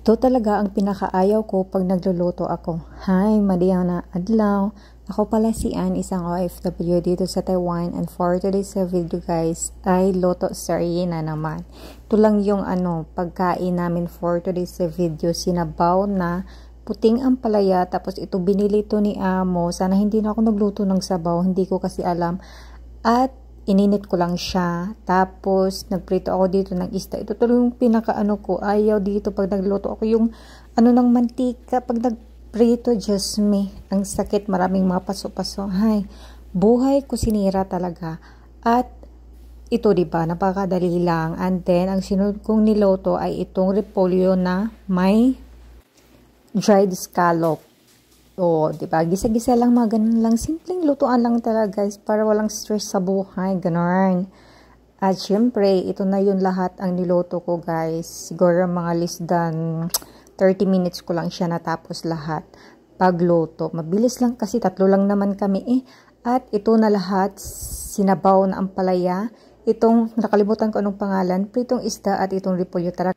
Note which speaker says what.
Speaker 1: Ito talaga ang pinakaayaw ko pag nagluluto ako. Hi, madiyang na adlaw. Ako pala si Ann, isang OFW dito sa Taiwan, and for today's video guys ay loto sarina naman. Ito lang yung pagkain namin for today's video, sinabaw na puting ampalaya, tapos ito binili to ni Amo. Sana hindi na ako nagluto ng sabaw, hindi ko kasi alam. At ininit ko lang siya. Tapos, nagprito ako dito ng isda. Ito tuloy yung ko. Ayaw dito pag nagluto ako yung ng mantika. Pag nagprito, just me. Ang sakit. Maraming mga paso-paso. Hay, buhay ko sinira talaga. At ito, diba, napakadali lang. And then, ang sinunod kong niloto ay itong repolyo na may dried scallop. O, diba? Gisa-gisa lang, mga ganun lang. Simpleng lutuan lang talaga, guys, para walang stress sa buhay. Ganun. At syempre, ito na yun lahat ang niloto ko, guys. Siguro mga less than 30 minutes ko lang siya natapos lahat pagluto. Mabilis lang kasi 3 lang naman kami At ito na lahat, sinabaw na ampalaya. Itong, nakalimutan ko anong pangalan, pritong isda at itong repolyo. Tara.